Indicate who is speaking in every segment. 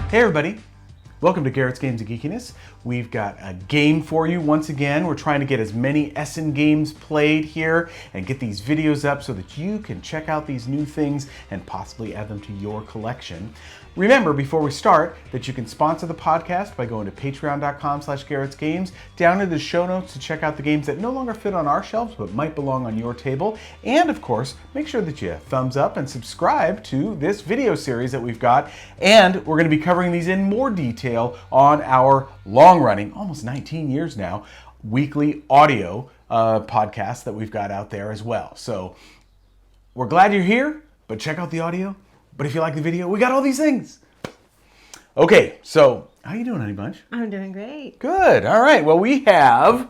Speaker 1: Hey everybody, welcome to Garrett's Games of Geekiness. We've got a game for you once again. We're trying to get as many Essen games played here and get these videos up so that you can check out these new things and possibly add them to your collection. Remember, before we start, that you can sponsor the podcast by going to patreon.com/GarrettsGames, down in the show notes to check out the games that no longer fit on our shelves but might belong on your table. And of course, make sure that you thumbs up and subscribe to this video series that we've got. And we're going to be covering these in more detail on our long-running, almost 19 years now, weekly audio podcast that we've got out there as well. So we're glad you're here, but check out the audio. But if you like the video, we got all these things. Okay, so how you doing, Honey Bunch?
Speaker 2: I'm doing great.
Speaker 1: Good. All right. Well, we have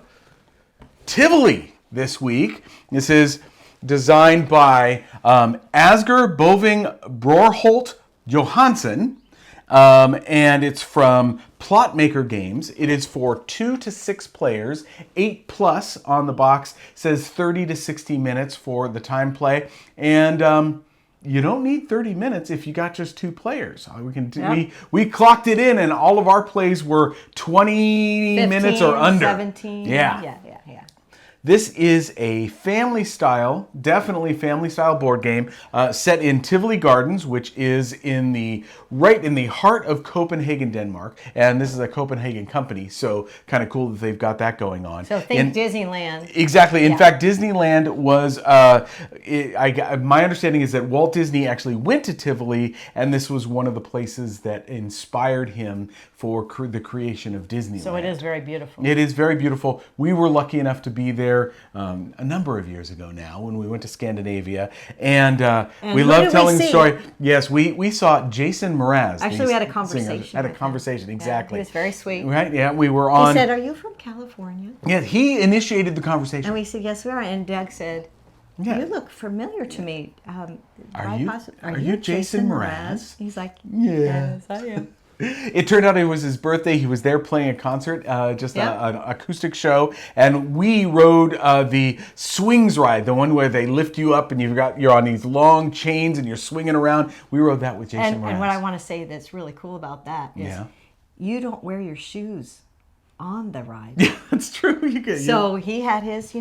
Speaker 1: Tivoli this week. This is designed by Asger Johansen, and it's from Plotmaker Games. It is for 2 to 6 players, 8+ on the box. Says 30 to 60 minutes for the time play, and you don't need 30 minutes if you got just 2 players. We clocked it in, and all of our plays were 20 minutes or under.
Speaker 2: 17. Yeah.
Speaker 1: This is a definitely family style board game set in Tivoli Gardens, which is right in the heart of Copenhagen, Denmark. And this is a Copenhagen company, so kind of cool that they've got that going on.
Speaker 2: So think Disneyland.
Speaker 1: Exactly. In fact, Disneyland was, my understanding is that Walt Disney actually went to Tivoli, and this was one of the places that inspired him for the creation of Disneyland.
Speaker 2: So it is very beautiful.
Speaker 1: It is very beautiful. We were lucky enough to be there a number of years ago now when we went to Scandinavia, and we love telling the story. Yes, we saw Jason Mraz.
Speaker 2: Actually, we had a conversation.
Speaker 1: Exactly.
Speaker 2: He was very sweet.
Speaker 1: Right? Yeah, we were on.
Speaker 2: He said, "Are you from California?"
Speaker 1: Yeah, he initiated the conversation.
Speaker 2: And we said, "Yes, we are." And Doug said, "You look familiar to me.
Speaker 1: Are you Jason Mraz?"
Speaker 2: He's like, "Yes, I am."
Speaker 1: It turned out it was his birthday. He was there playing a concert, an acoustic show, and we rode the swings ride, the one where they lift you up and you're on these long chains and you're swinging around. We rode that with Jason Mraz.
Speaker 2: And what I want to say that's really cool about that is you don't wear your shoes on the ride.
Speaker 1: Yeah, that's true.
Speaker 2: He had his,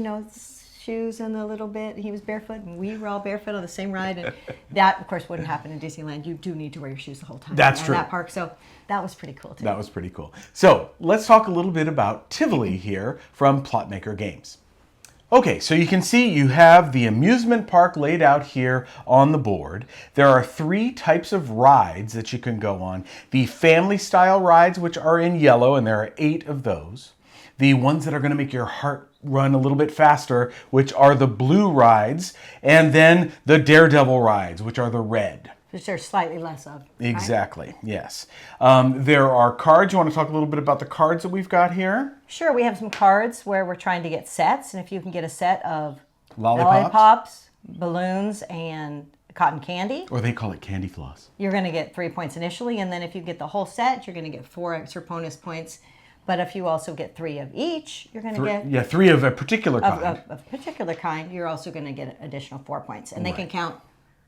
Speaker 2: shoes and a little bit. He was barefoot, and we were all barefoot on the same ride. And that, of course, wouldn't happen in Disneyland. You do need to wear your shoes the whole time.
Speaker 1: That's true.
Speaker 2: In that park, so that was pretty cool too.
Speaker 1: That was pretty cool. So let's talk a little bit about Tivoli here from Plotmaker Games. Okay, so you can see you have the amusement park laid out here on the board. There are 3 types of rides that you can go on. The family style rides, which are in yellow, and there are 8 of those. The ones that are going to make your heart run a little bit faster, which are the blue rides, and then the Daredevil rides, which are the red.
Speaker 2: Which there's slightly less of.
Speaker 1: Exactly, right? Yes. There are cards. You want to talk a little bit about the cards that we've got here?
Speaker 2: Sure, we have some cards where we're trying to get sets, and if you can get a set of
Speaker 1: lollipops,
Speaker 2: balloons, and cotton candy.
Speaker 1: Or they call it candy floss.
Speaker 2: You're going to get 3 points initially, and then if you get the whole set, you're going to get 4 extra bonus points. But if you also get 3 of each, you're going to get...
Speaker 1: Yeah, 3 of a particular kind.
Speaker 2: Of a particular kind, you're also going to get additional 4 points. And they can count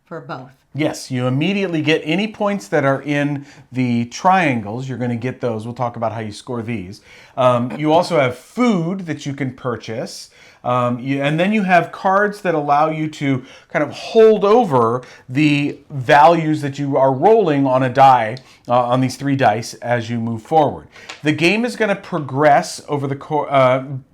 Speaker 2: for both.
Speaker 1: Yes, you immediately get any points that are in the triangles. You're going to get those. We'll talk about how you score these. You also have food that you can purchase. And then you have cards that allow you to kind of hold over the values that you are rolling on a die, on these 3 dice as you move forward. The game is going to progress over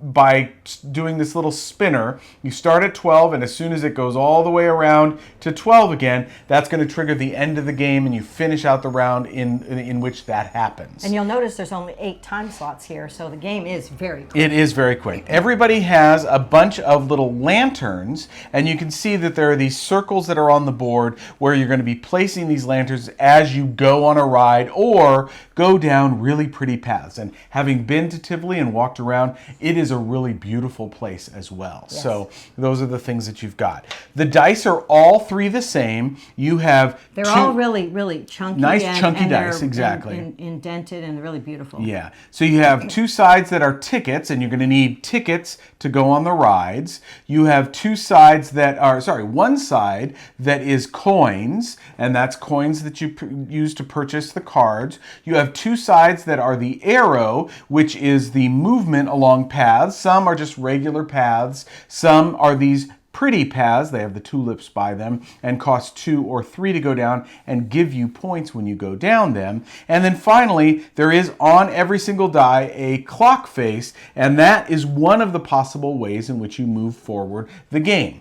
Speaker 1: by doing this little spinner. You start at 12, and as soon as it goes all the way around to 12 again, that's going to trigger the end of the game, and you finish out the round in which that happens.
Speaker 2: And you'll notice there's only 8 time slots here, so the game is very quick.
Speaker 1: It is very quick. Everybody has a bunch of little lanterns, and you can see that there are these circles that are on the board where you're going to be placing these lanterns as you go on a ride or go down really pretty paths. And having been to Tivoli and walked around, it is a really beautiful place as well. Yes. So those are the things that you've got. The dice are all 3 the same. same. You have
Speaker 2: They're all really, really chunky.
Speaker 1: Nice
Speaker 2: and,
Speaker 1: chunky
Speaker 2: and
Speaker 1: dice,
Speaker 2: they're
Speaker 1: exactly.
Speaker 2: Indented and really beautiful.
Speaker 1: Yeah. So you have two sides that are tickets, and you're going to need tickets to go on the rides. You have two sides that are, one side that is coins, and that's coins that you use to purchase the cards. You have two sides that are the arrow, which is the movement along paths. Some are just regular paths. Some are these pretty paths. They have the tulips by them and cost 2 or 3 to go down and give you points when you go down them. And then finally, there is on every single die a clock face, and that is one of the possible ways in which you move forward the game.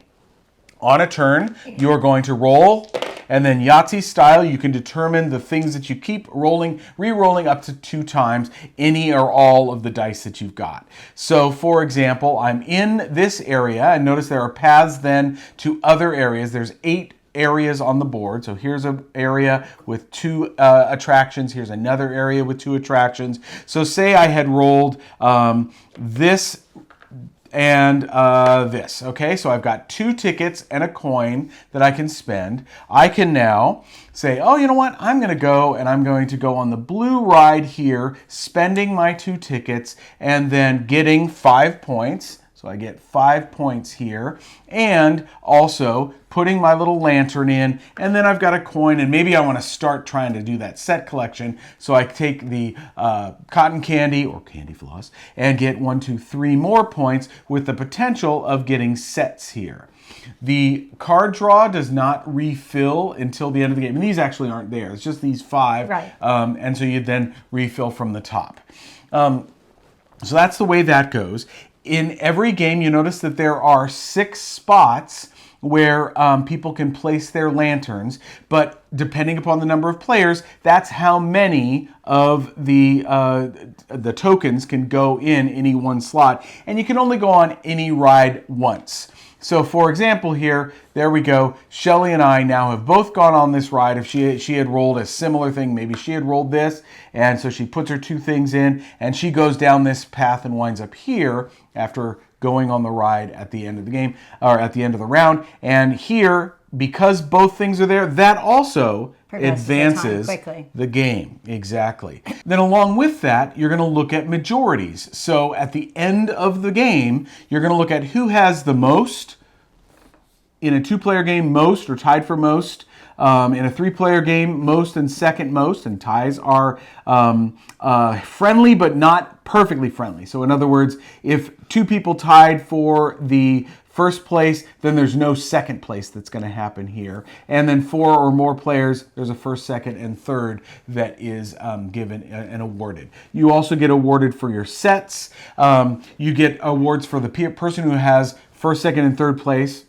Speaker 1: On a turn, you are going to roll, and then Yahtzee style, you can determine the things that you keep rolling, re-rolling up to 2 times any or all of the dice that you've got. So, for example, I'm in this area, and notice there are paths then to other areas. There's 8 areas on the board. So here's an area with 2 attractions. Here's another area with 2 attractions. So say I had rolled this and this. Okay, so I've got 2 tickets and a coin that I can spend. I can now say, oh, you know what? I'm going to go and I'm going to go on the blue ride here, spending my 2 tickets and then getting 5 points. So I get 5 points here, and also putting my little lantern in, and then I've got a coin, and maybe I want to start trying to do that set collection. So I take the cotton candy or candy floss and get 1, 2, 3 more points with the potential of getting sets here. The card draw does not refill until the end of the game, and these actually aren't there. It's just these 5,
Speaker 2: right.
Speaker 1: And so you then refill from the top. So that's the way that goes. In every game, you notice that there are 6 spots where people can place their lanterns, but depending upon the number of players, that's how many of the tokens can go in any one slot, and you can only go on any ride once. So, for example, here, there we go. Shelley and I now have both gone on this ride. If she had rolled a similar thing, maybe she had rolled this, and so she puts her 2 things in, and she goes down this path and winds up here after going on the ride at the end of the game, or at the end of the round. And here, because both things are there, that also advances the game. Exactly. Then along with that, you're going to look at majorities. So at the end of the game, you're going to look at who has the most. In a 2-player game, most or tied for most. In a 3-player game, most and second most, and ties are friendly but not perfectly friendly. So in other words, if 2 people tied for the first place, then there's no second place that's going to happen here. And then 4 or more players, there's a first, second, and third that is given and awarded. You also get awarded for your sets. You get awards for the person who has first, second, and third place,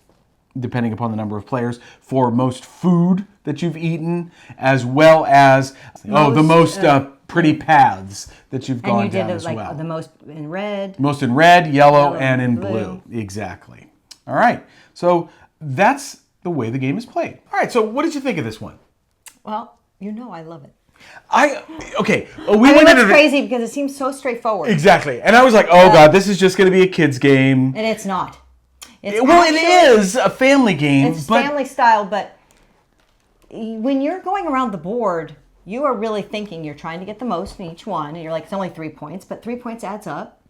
Speaker 1: depending upon the number of players, for most food that you've eaten, as well as the most pretty paths that you've gone down as well.
Speaker 2: The most in red.
Speaker 1: Most in red, yellow, and in blue. Exactly. All right. So that's the way the game is played. All right. So what did you think of this one?
Speaker 2: Well, you know I love it.
Speaker 1: It's
Speaker 2: crazy because it seems so straightforward.
Speaker 1: Exactly. And I was like, oh God, this is just going to be a kid's game.
Speaker 2: And it's not.
Speaker 1: It is a family game.
Speaker 2: It's family style, but when you're going around the board, you are really thinking you're trying to get the most in each one. And you're like, it's only 3 points, but 3 points adds up.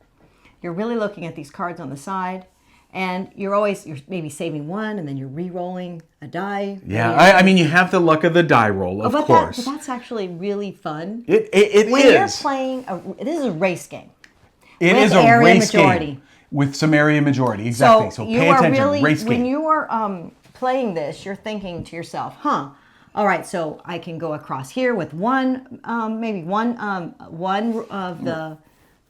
Speaker 2: You're really looking at these cards on the side. And you're maybe saving 1, and then you're re-rolling a die.
Speaker 1: Yeah, I mean, you have the luck of the die roll, of course.
Speaker 2: But that's actually really fun.
Speaker 1: It is.
Speaker 2: When you're playing, this is a race game.
Speaker 1: It is a race game with some area majority. Exactly. So pay attention. Race game.
Speaker 2: When you are playing this, you're thinking to yourself, all right, so I can go across here with one of the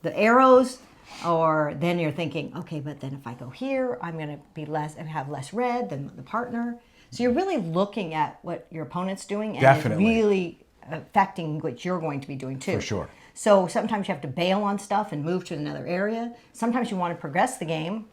Speaker 2: arrows. Or then you're thinking, okay, but then if I go here, I'm going to be have less red than the partner. So you're really looking at what your opponent's doing, and it's really affecting what you're going to be doing too.
Speaker 1: For sure.
Speaker 2: So sometimes you have to bail on stuff and move to another area. Sometimes you want to progress the game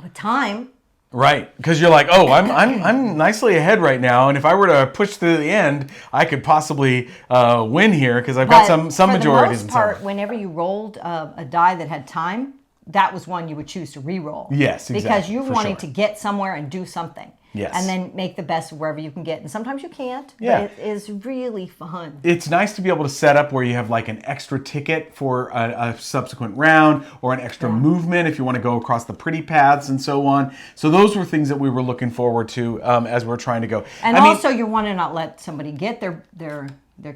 Speaker 2: with time.
Speaker 1: Right, because you're like, oh, I'm nicely ahead right now, and if I were to push to the end, I could possibly win here because I've got some majorities.
Speaker 2: For the most part, whenever you rolled a die that had time, that was one you would choose to re-roll.
Speaker 1: Yes, exactly.
Speaker 2: Because you're wanting to get somewhere and do something.
Speaker 1: Yes.
Speaker 2: And then make the best of wherever you can get. And sometimes you can't,
Speaker 1: Yeah.
Speaker 2: but it is really fun.
Speaker 1: It's nice to be able to set up where you have like an extra ticket for a subsequent round, or an extra movement if you want to go across the pretty paths and so on. So those were things that we were looking forward to as we're trying to go.
Speaker 2: And also you want to not let somebody get their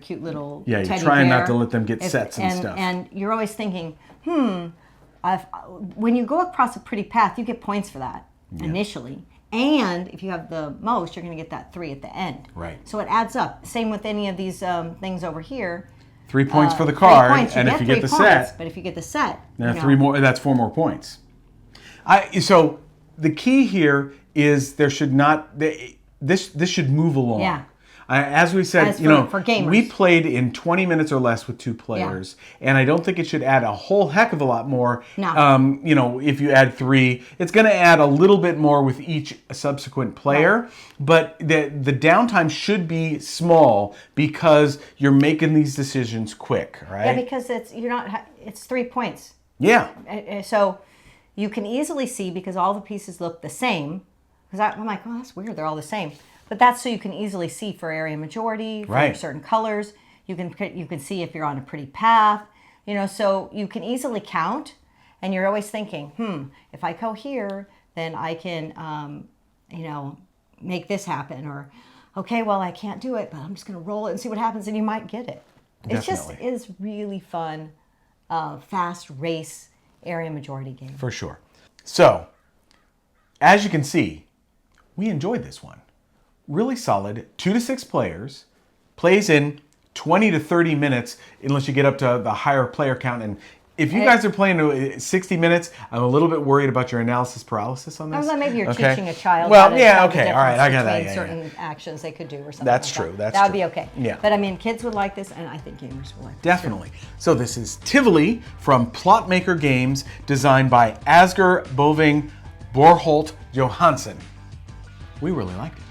Speaker 2: cute little
Speaker 1: you're
Speaker 2: teddy
Speaker 1: trying
Speaker 2: bear.
Speaker 1: not to let them get sets and stuff.
Speaker 2: And you're always thinking, when you go across a pretty path, you get points for that initially. And if you have the most, you're going to get that 3 at the end.
Speaker 1: Right.
Speaker 2: So it adds up. Same with any of these things over here.
Speaker 1: 3 points for the card,
Speaker 2: 3 points,
Speaker 1: and if you get the
Speaker 2: points,
Speaker 1: set,
Speaker 2: but if you get the set,
Speaker 1: then 3 more. That's 4 more points. So the key here is there should not. This should move along.
Speaker 2: Yeah.
Speaker 1: As we said,
Speaker 2: for gamers.
Speaker 1: we played in 20 minutes or less with 2 players, and I don't think it should add a whole heck of a lot more.
Speaker 2: No.
Speaker 1: If you add 3, it's going to add a little bit more with each subsequent player, but the downtime should be small because you're making these decisions quick, right?
Speaker 2: Yeah, because it's 3 points.
Speaker 1: Yeah.
Speaker 2: So you can easily see, because all the pieces look the same. Because I'm like, oh, that's weird. They're all the same. But that's so you can easily see for area majority, for certain colors. You can see if you're on a pretty path, so you can easily count, and you're always thinking, if I go here, then I can, make this happen, or, okay, well, I can't do it, but I'm just going to roll it and see what happens, and you might get it.
Speaker 1: Definitely.
Speaker 2: It is really fun, fast race area majority game.
Speaker 1: For sure. So, as you can see, we enjoyed this one. Really solid, 2 to 6 players, plays in 20 to 30 minutes unless you get up to the higher player count. And if you guys are playing 60 minutes, I'm a little bit worried about your analysis paralysis on this.
Speaker 2: Maybe you're teaching a child.
Speaker 1: Well,
Speaker 2: how to
Speaker 1: yeah,
Speaker 2: tell
Speaker 1: okay,
Speaker 2: the
Speaker 1: all right, I got
Speaker 2: difference
Speaker 1: that.
Speaker 2: between certain actions they could do or something.
Speaker 1: That's
Speaker 2: like
Speaker 1: true.
Speaker 2: That
Speaker 1: That
Speaker 2: would be okay.
Speaker 1: Yeah.
Speaker 2: But I mean, kids would like this, and I think gamers will like this.
Speaker 1: Definitely. So this is Tivoli from Plotmaker Games, designed by Asger Johansen. We really liked it.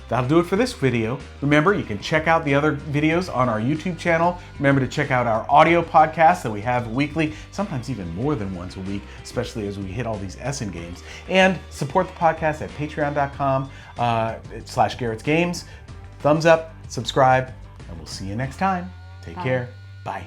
Speaker 1: That'll do it for this video. Remember, you can check out the other videos on our YouTube channel. Remember to check out our audio podcasts that we have weekly, sometimes even more than once a week, especially as we hit all these Essen games. And support the podcast at patreon.com/Garrett's Games. Thumbs up, subscribe, and we'll see you next time. Take care. Bye.